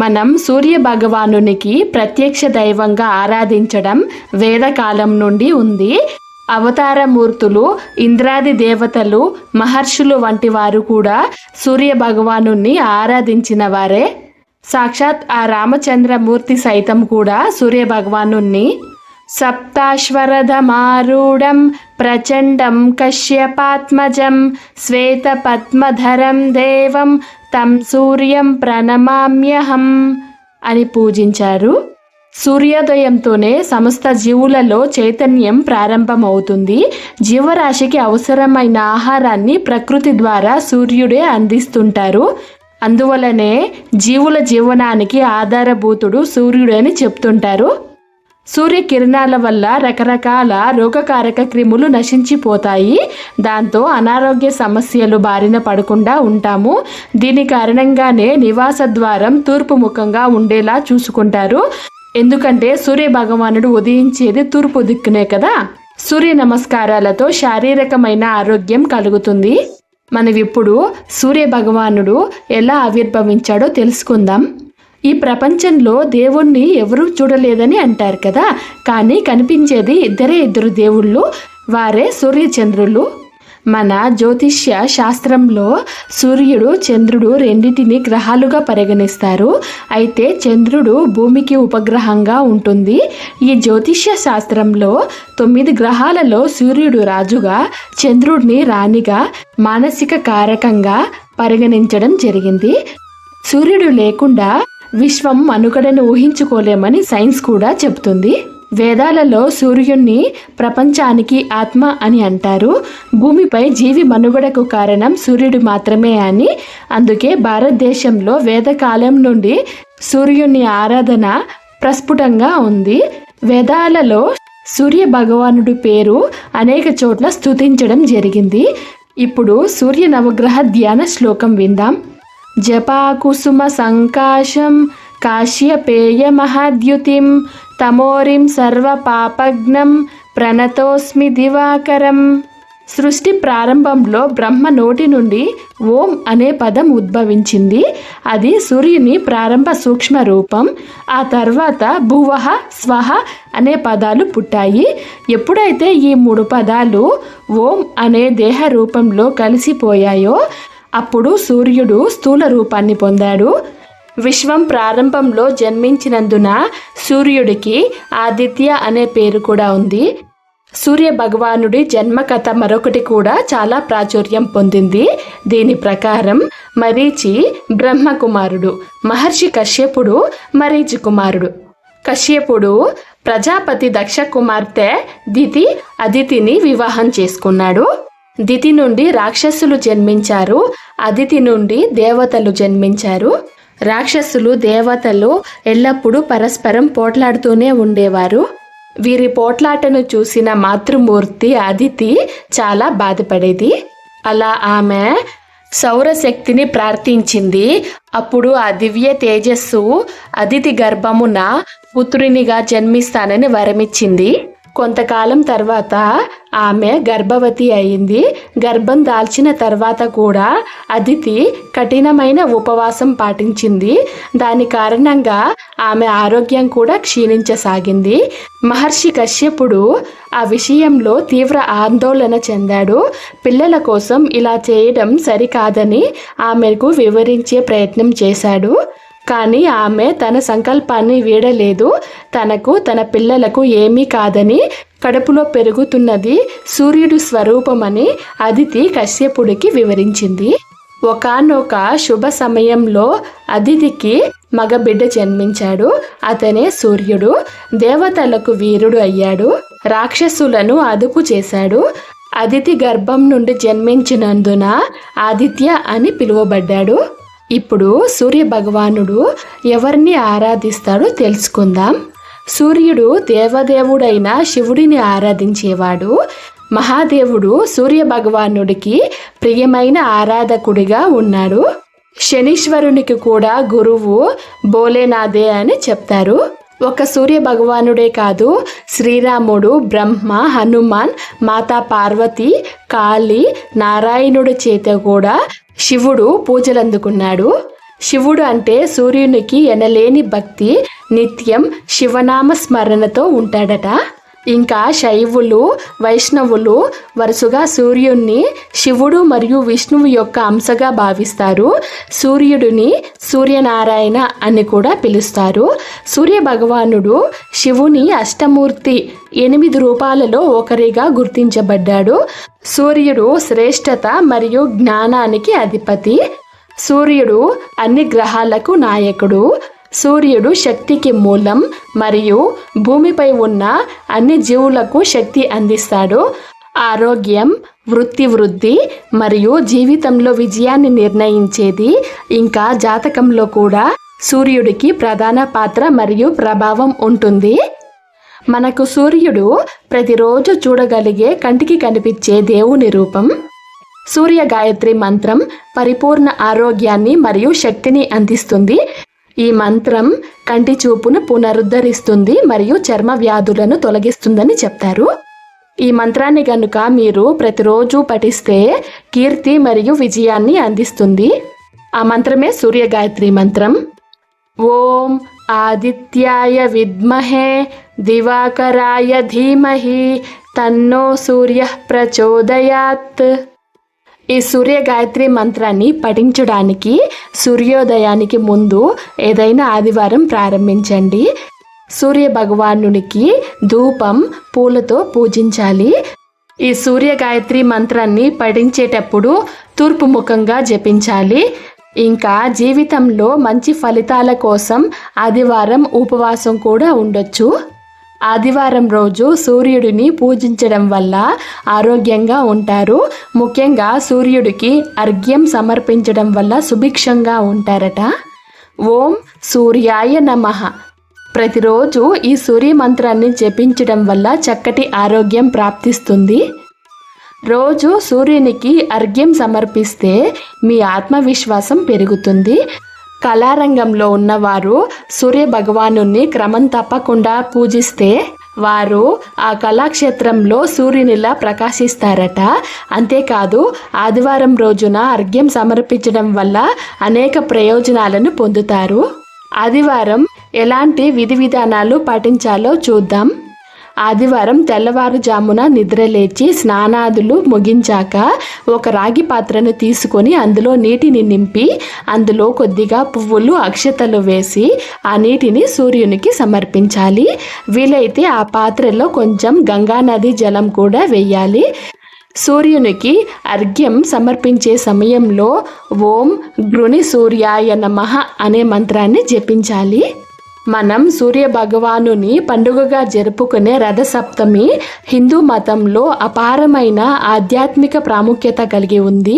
మనం సూర్య భగవానునికి ప్రత్యక్ష దైవంగా ఆరాధించడం వేదకాలం నుండి ఉంది. అవతారమూర్తులు, ఇంద్రాది దేవతలు, మహర్షులు వంటి వారు కూడా సూర్య భగవాను ఆరాధించిన వారే. సాక్షాత్ ఆ రామచంద్రమూర్తి సైతం కూడా సూర్య భగవాను సప్తాశ్వరథమారూఢం ప్రచండం కశ్యపాత్మజం శ్వేత పద్మధరం దేవం తం సూర్యం ప్రణమామ్యహం అని పూజించారు. సూర్యోదయంతోనే సమస్త జీవులలో చైతన్యం ప్రారంభమవుతుంది. జీవరాశికి అవసరమైన ఆహారాన్ని ప్రకృతి ద్వారా సూర్యుడే అందిస్తుంటారు. అందువలనే జీవుల జీవనానికి ఆధారభూతుడు సూర్యుడు అని చెప్తుంటారు. సూర్యకిరణాల వల్ల రకరకాల రోగకారక క్రిములు నశించిపోతాయి. దాంతో అనారోగ్య సమస్యలు బారిన పడకుండా ఉంటాము. దీని కారణంగానే నివాస ద్వారం తూర్పు ముఖంగా ఉండేలా చూసుకుంటారు. ఎందుకంటే సూర్య భగవానుడు ఉదయించేది తూర్పు దిక్కునే కదా. సూర్య నమస్కారాలతో శారీరకమైన ఆరోగ్యం కలుగుతుంది. మనం ఇప్పుడు సూర్య భగవానుడు ఎలా ఆవిర్భవించాడో తెలుసుకుందాం. ఈ ప్రపంచంలో దేవుణ్ణి ఎవరూ చూడలేదని అంటారు కదా, కానీ కనిపించేది ఇద్దరు దేవుళ్ళు, వారే సూర్యచంద్రులు. మన జ్యోతిష్య శాస్త్రంలో సూర్యుడు, చంద్రుడు రెండింటిని గ్రహాలుగా పరిగణిస్తారు. అయితే చంద్రుడు భూమికి ఉపగ్రహంగా ఉంటుంది. ఈ జ్యోతిష్య శాస్త్రంలో 9 గ్రహాలలో సూర్యుడు రాజుగా, చంద్రుడిని రాణిగా, మానసిక కారకంగా పరిగణించడం జరిగింది. సూర్యుడు లేకుండా విశ్వం మనుగడను ఊహించుకోలేమని సైన్స్ కూడా చెబుతుంది. వేదాలలో సూర్యుణ్ణి ప్రపంచానికి ఆత్మ అని అంటారు. భూమిపై జీవి మనుగడకు కారణం సూర్యుడు మాత్రమే అని. అందుకే భారతదేశంలో వేదకాలం నుండి సూర్యుని ఆరాధన ప్రస్ఫుటంగా ఉంది. వేదాలలో సూర్య భగవానుడి పేరు అనేక చోట్ల స్తుతించడం జరిగింది. ఇప్పుడు సూర్య నవగ్రహ ధ్యాన శ్లోకం విందాం. జపాకుసుమ సంకాశం కాశ్యపేయ మహాద్యుతిం తమోరిం సర్వ పాపగ్నం ప్రణతోస్మి దివాకరం. సృష్టి ప్రారంభంలో బ్రహ్మ నోటి నుండి ఓం అనే పదం ఉద్భవించింది. అది సూర్యుని ప్రారంభ సూక్ష్మ రూపం. ఆ తర్వాత భువః, స్వహ అనే పదాలు పుట్టాయి. ఎప్పుడైతే ఈ 3 పదాలు ఓం అనే దేహ రూపంలో కలిసిపోయాయో అప్పుడు సూర్యుడు స్థూల రూపాన్ని పొందాడు. విశ్వం ప్రారంభంలో జన్మించినందున సూర్యుడికి ఆదిత్య అనే పేరు కూడా ఉంది. సూర్య భగవానుడి జన్మ కథ మరొకటి కూడా చాలా ప్రాచుర్యం పొందింది. దీని ప్రకారం మరీచి బ్రహ్మ కుమారుడు, మహర్షి కశ్యపుడు మరీచి కుమారుడు. కశ్యపుడు ప్రజాపతి దక్ష కుమార్తె దితి అదితిని వివాహం చేసుకున్నాడు. దితి నుండి రాక్షసులు జన్మించారు. అదితి నుండి దేవతలు జన్మించారు. రాక్షసులు, దేవతలు ఎల్లప్పుడూ పరస్పరం పోట్లాడుతూనే ఉండేవారు. వీరి పోట్లాటను చూసిన మాతృమూర్తి అదితి చాలా బాధపడేది. అలా ఆమె సౌరశక్తిని ప్రార్థించింది. అప్పుడు ఆ దివ్య తేజస్సు అదితి గర్భమున పుత్రునిగా జన్మిస్తానని వరమిచ్చింది. కొంతకాలం తర్వాత ఆమె గర్భవతి అయింది. గర్భం దాల్చిన తర్వాత కూడా అదితి కఠినమైన ఉపవాసం పాటించింది. దాని కారణంగా ఆమె ఆరోగ్యం కూడా క్షీణించసాగింది. మహర్షి కశ్యపుడు ఆ విషయంలో తీవ్ర ఆందోళన చెందాడు. పిల్లల కోసం ఇలా చేయడం సరికాదని ఆమెకు వివరించే ప్రయత్నం చేశాడు. కానీ ఆమె తన సంకల్పాన్ని వీడలేదు. తనకు, తన పిల్లలకు ఏమీ కాదని, కడుపులో పెరుగుతున్నది సూర్యుడి స్వరూపమని అదితి కశ్యపుడికి వివరించింది. ఒకానొక శుభ సమయంలో అదితికి మగబిడ్డ జన్మించాడు. అతనే సూర్యుడు. దేవతలకు వీరుడు అయ్యాడు. రాక్షసులను అదుపు చేశాడు. అదితి గర్భం నుండి జన్మించినందున ఆదిత్య అని పిలువబడ్డాడు. ఇప్పుడు సూర్య భగవానుడు ఎవరిని ఆరాధిస్తాడో తెలుసుకుందాం. సూర్యుడు దేవదేవుడైన శివుడిని ఆరాధించేవాడు. మహాదేవుడు సూర్య భగవానుడికి ప్రియమైన ఆరాధకుడిగా ఉన్నాడు. శనీశ్వరునికి కూడా గురువు భోలేనాథే అని చెప్తారు. ఒక సూర్య భగవానుడే కాదు, శ్రీరాముడు, బ్రహ్మ, హనుమాన్, మాతా పార్వతి, కాళీ, నారాయణుడి చేత కూడా శివుడు పూజలందుకున్నాడు. శివుడు అంటే సూర్యునికి ఎనలేని భక్తి, నిత్యం శివనామ స్మరణతో ఉంటాడట. ఇంకా శైవులు, వైష్ణవులు వరుసగా సూర్యుణ్ణి శివుడు మరియు విష్ణువు యొక్క అంశగా భావిస్తారు. సూర్యుడిని సూర్యనారాయణ అని కూడా పిలుస్తారు. సూర్య భగవానుడు శివుని అష్టమూర్తి 8 రూపాలలో ఒకరిగా గుర్తించబడ్డాడు. సూర్యుడు శ్రేష్టత మరియు జ్ఞానానికి అధిపతి. సూర్యుడు అన్ని గ్రహాలకు నాయకుడు. సూర్యుడు శక్తికి మూలం మరియు భూమిపై ఉన్న అన్ని జీవులకు శక్తి అందిస్తాడు. ఆరోగ్యం, వృత్తి మరియు జీవితంలో విజయాన్ని నిర్ణయించేది. ఇంకా జాతకంలో కూడా సూర్యుడికి ప్రధాన పాత్ర మరియు ప్రభావం ఉంటుంది. మనకు సూర్యుడు ప్రతిరోజు చూడగలిగే, కంటికి కనిపించే దేవుని రూపం. సూర్య గాయత్రి మంత్రం పరిపూర్ణ ఆరోగ్యాన్ని మరియు శక్తిని అందిస్తుంది. ఈ మంత్రం కంటి చూపును పునరుద్ధరిస్తుంది మరియు చర్మ వ్యాధులను తొలగిస్తుందని చెప్తారు. ఈ మంత్రాన్ని గనుక మీరు ప్రతిరోజు పఠిస్తే కీర్తి మరియు విజయాన్ని అందిస్తుంది. ఆ మంత్రమే సూర్య గాయత్రి మంత్రం. ఓం ఆదిత్యాయ విద్మహే దివాకరాయ ధీమహి తన్నో సూర్య ప్రచోదయాత్. ఈ సూర్య గాయత్రి మంత్రాన్ని పఠించడానికి సూర్యోదయానికి ముందు ఏదైనా ఆదివారం ప్రారంభించండి. సూర్య భగవానునికి ధూపం, పూలతో పూజించాలి. ఈ సూర్య గాయత్రి మంత్రాన్ని పఠించేటప్పుడు తూర్పు ముఖంగా జపించాలి. ఇంకా జీవితంలో మంచి ఫలితాల కోసం ఆదివారం ఉపవాసం కూడా ఉండొచ్చు. ఆదివారం రోజు సూర్యుడిని పూజించడం వల్ల ఆరోగ్యంగా ఉంటారు. ముఖ్యంగా సూర్యుడికి అర్ఘ్యం సమర్పించడం వల్ల సుభిక్షంగా ఉంటారట. ఓం సూర్యాయ నమః. ప్రతిరోజు ఈ సూర్య మంత్రాన్ని జపించడం వల్ల చక్కటి ఆరోగ్యం ప్రాప్తిస్తుంది. రోజు సూర్యునికి అర్ఘ్యం సమర్పిస్తే మీ ఆత్మవిశ్వాసం పెరుగుతుంది. కళారంగంలో ఉన్నవారు సూర్య భగవానుని క్రమం తప్పకుండా పూజిస్తే వారు ఆ కళాక్షేత్రంలో సూర్యునిలా ప్రకాశిస్తారట. అంతేకాదు ఆదివారం రోజున అర్ఘ్యం సమర్పించడం వల్ల అనేక ప్రయోజనాలను పొందుతారు. ఆదివారం ఎలాంటి విధి విధానాలు పాటించాలో చూద్దాం. ఆదివారం తెల్లవారుజామున నిద్రలేచి స్నానాదులు ముగించాక ఒక రాగి పాత్రను తీసుకొని అందులో నీటిని నింపి అందులో కొద్దిగా పువ్వులు, అక్షతలు వేసి ఆ నీటిని సూర్యునికి సమర్పించాలి. వీలైతే ఆ పాత్రలో కొంచెం గంగానది జలం కూడా వేయాలి. సూర్యునికి అర్ఘ్యం సమర్పించే సమయంలో ఓం గృణి సూర్యాయ నమః అనే మంత్రాన్ని జపించాలి. మనం సూర్య భగవానుని పండుగగా జరుపుకునే రథసప్తమి హిందూ మతంలో అపారమైన ఆధ్యాత్మిక ప్రాముఖ్యత కలిగి ఉంది.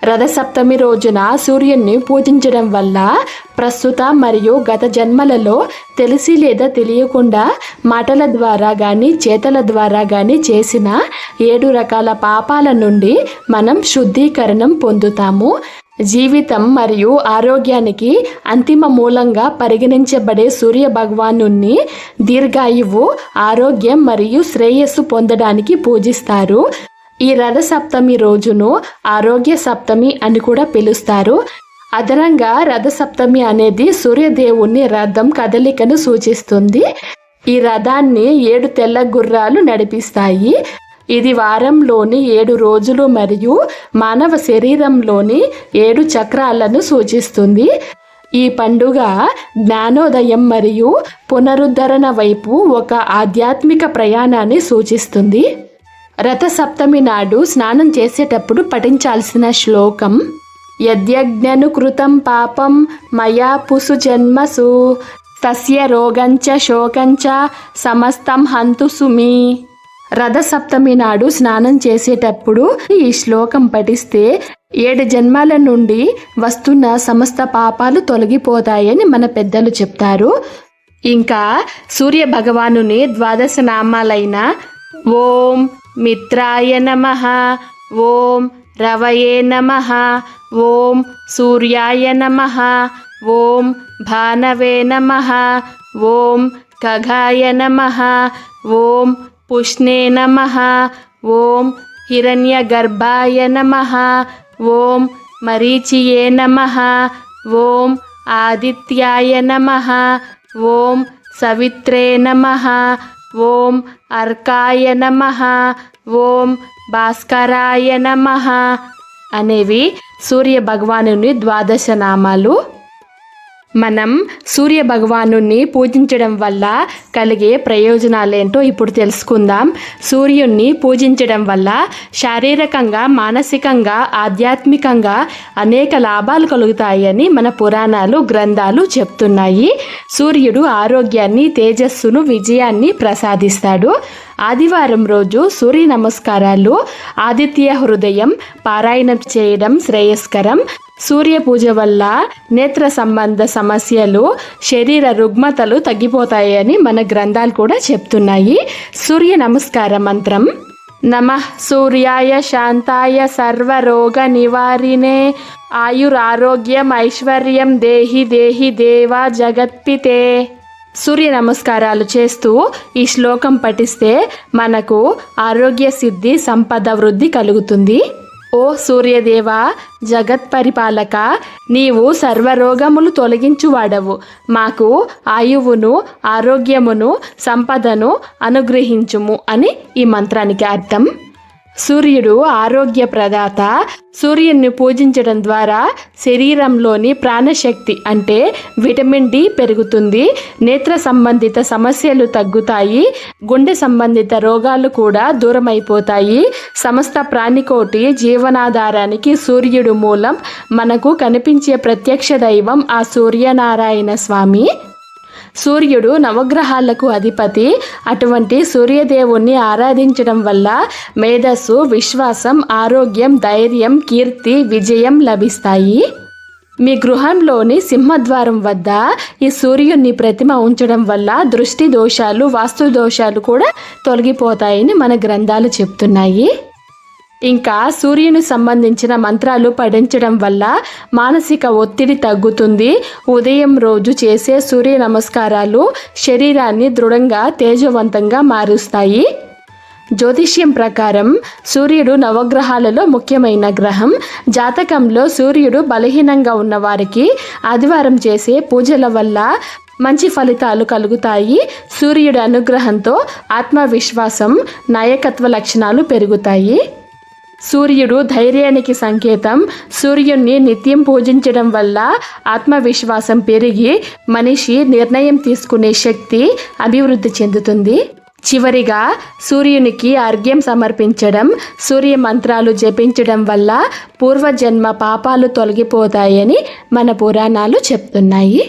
రథసప్తమి రోజున సూర్యుని పూజించడం వల్ల ప్రస్తుత మరియు గత జన్మలలో తెలిసి లేదా తెలియకుండా మాటల ద్వారా కానీ చేతల ద్వారా కానీ చేసిన 7 రకాల పాపాల నుండి మనం శుద్ధీకరణం పొందుతాము. జీవితం మరియు ఆరోగ్యానికి అంతిమ మూలంగా పరిగణించబడే సూర్య భగవానుని దీర్ఘాయువు, ఆరోగ్యం మరియు శ్రేయస్సు పొందడానికి పూజిస్తారు. ఈ రథ సప్తమి రోజును ఆరోగ్య సప్తమి అని కూడా పిలుస్తారు. అదనంగా రథ సప్తమి అనేది సూర్యదేవుని రథం కదలికను సూచిస్తుంది. ఈ రథాన్ని 7 తెల్ల గుర్రాలు నడిపిస్తాయి. ఇది వారంలోని 7 రోజులు మరియు మానవ శరీరంలోని 7 చక్రాలను సూచిస్తుంది. ఈ పండుగ జ్ఞానోదయం మరియు పునరుద్ధరణ వైపు ఒక ఆధ్యాత్మిక ప్రయాణాన్ని సూచిస్తుంది. రథ సప్తమి నాడు స్నానం చేసేటప్పుడు పఠించాల్సిన శ్లోకం: యద్యజ్ఞను కృతం పాపం మయా పుసు జన్మసు తస్య రోగంచ శోకంచ సమస్తం హంతు సుమి. రథ సప్తమి నాడు స్నానం చేసేటప్పుడు ఈ శ్లోకం పఠిస్తే 7 జన్మాల నుండి వస్తున్న సమస్త పాపాలు తొలగిపోతాయని మన పెద్దలు చెప్తారు. ఇంకా సూర్య భగవానుని 12 నామాలైన ఓం మిత్రాయ నమః, ఓం రవయే నమః, ఓం సూర్యాయ నమః, ఓం భానవే నమః, ఓం ఖగాయ నమః ఓం పుష్ణే నమః ఓం హిరణ్యగర్భాయ నమః ఓం మరీచియే నమః ఓం ఆదిత్యాయ నమః ఓం సవిత్రే నమః ఓం అర్కాయ నమః ఓం భాస్కరాయ నమః అనేవి సూర్య భగవానుని ద్వాదశ నామాలు. మనం సూర్య భగవానుని పూజించడం వల్ల కలిగే ప్రయోజనాలేంటో ఇప్పుడు తెలుసుకుందాం. సూర్యుణ్ణి పూజించడం వల్ల శారీరకంగా, మానసికంగా, ఆధ్యాత్మికంగా అనేక లాభాలు కలుగుతాయని మన పురాణాలు, గ్రంథాలు చెప్తున్నాయి. సూర్యుడు ఆరోగ్యాన్ని, తేజస్సును, విజయాన్ని ప్రసాదిస్తాడు. ఆదివారం రోజు సూర్య నమస్కారాలు, ఆదిత్య హృదయం పారాయణం చేయడం శ్రేయస్కరం. సూర్య పూజ వల్ల నేత్ర సంబంధ సమస్యలు, శరీర రుగ్మతలు తగ్గిపోతాయని మన గ్రంథాలు కూడా చెప్తున్నాయి. సూర్య నమస్కార మంత్రం: నమః సూర్యాయ శాంతాయ సర్వరోగ నివారిణే ఆయురారోగ్యం ఐశ్వర్యం దేహి దేహి దేవా జగత్పితే. సూర్య నమస్కారాలు చేస్తూ ఈ శ్లోకం పఠిస్తే మనకు ఆరోగ్య సిద్ధి, సంపద వృద్ధి కలుగుతుంది. ఓ సూర్యదేవ, జగత్ పరిపాలక, నీవు సర్వరోగములు తొలగించువాడవు. మాకు ఆయువును, ఆరోగ్యమును, సంపదను అనుగ్రహించుము అని ఈ మంత్రానికి అర్థం. సూర్యుడు ఆరోగ్య ప్రదాత. సూర్యుని పూజించడం ద్వారా శరీరంలోని ప్రాణశక్తి అంటే విటమిన్ డి పెరుగుతుంది. నేత్ర సంబంధిత సమస్యలు తగ్గుతాయి. గుండె సంబంధిత రోగాలు కూడా దూరమైపోతాయి. సమస్త ప్రాణికోటి జీవనాధారానికి సూర్యుడు మూలం. మనకు కనిపించే ప్రత్యక్ష దైవం ఆ సూర్యనారాయణ స్వామి. సూర్యుడు నవగ్రహాలకు అధిపతి. అటువంటి సూర్యదేవుణ్ణి ఆరాధించడం వల్ల మేధస్సు, విశ్వాసం, ఆరోగ్యం, ధైర్యం, కీర్తి, విజయం లభిస్తాయి. మీ గృహంలోని సింహద్వారం వద్ద ఈ సూర్యుని ప్రతిమ ఉంచడం వల్ల దృష్టి దోషాలు, వాస్తు దోషాలు కూడా తొలగిపోతాయని మన గ్రంథాలు చెప్తున్నాయి. ఇంకా సూర్యుని సంబంధించిన మంత్రాలు పఠించడం వల్ల మానసిక ఒత్తిడి తగ్గుతుంది. ఉదయం రోజు చేసే సూర్య నమస్కారాలు శరీరాన్ని దృఢంగా, తేజవంతంగా మారుస్తాయి. జ్యోతిష్యం ప్రకారం సూర్యుడు నవగ్రహాలలో ముఖ్యమైన గ్రహం. జాతకంలో సూర్యుడు బలహీనంగా ఉన్నవారికి ఆదివారం చేసే పూజల వల్ల మంచి ఫలితాలు కలుగుతాయి. సూర్యుడి అనుగ్రహంతో ఆత్మవిశ్వాసం, నాయకత్వ లక్షణాలు పెరుగుతాయి. సూర్యుడు ధైర్యానికి సంకేతం. సూర్యుణ్ణి నిత్యం పూజించడం వల్ల ఆత్మవిశ్వాసం పెరిగి మనిషి నిర్ణయం తీసుకునే శక్తి అభివృద్ధి చెందుతుంది. చివరిగా సూర్యునికి అర్ఘ్యం సమర్పించడం, సూర్య మంత్రాలు జపించడం వల్ల పూర్వజన్మ పాపాలు తొలగిపోతాయని మన పురాణాలు చెప్తున్నాయి.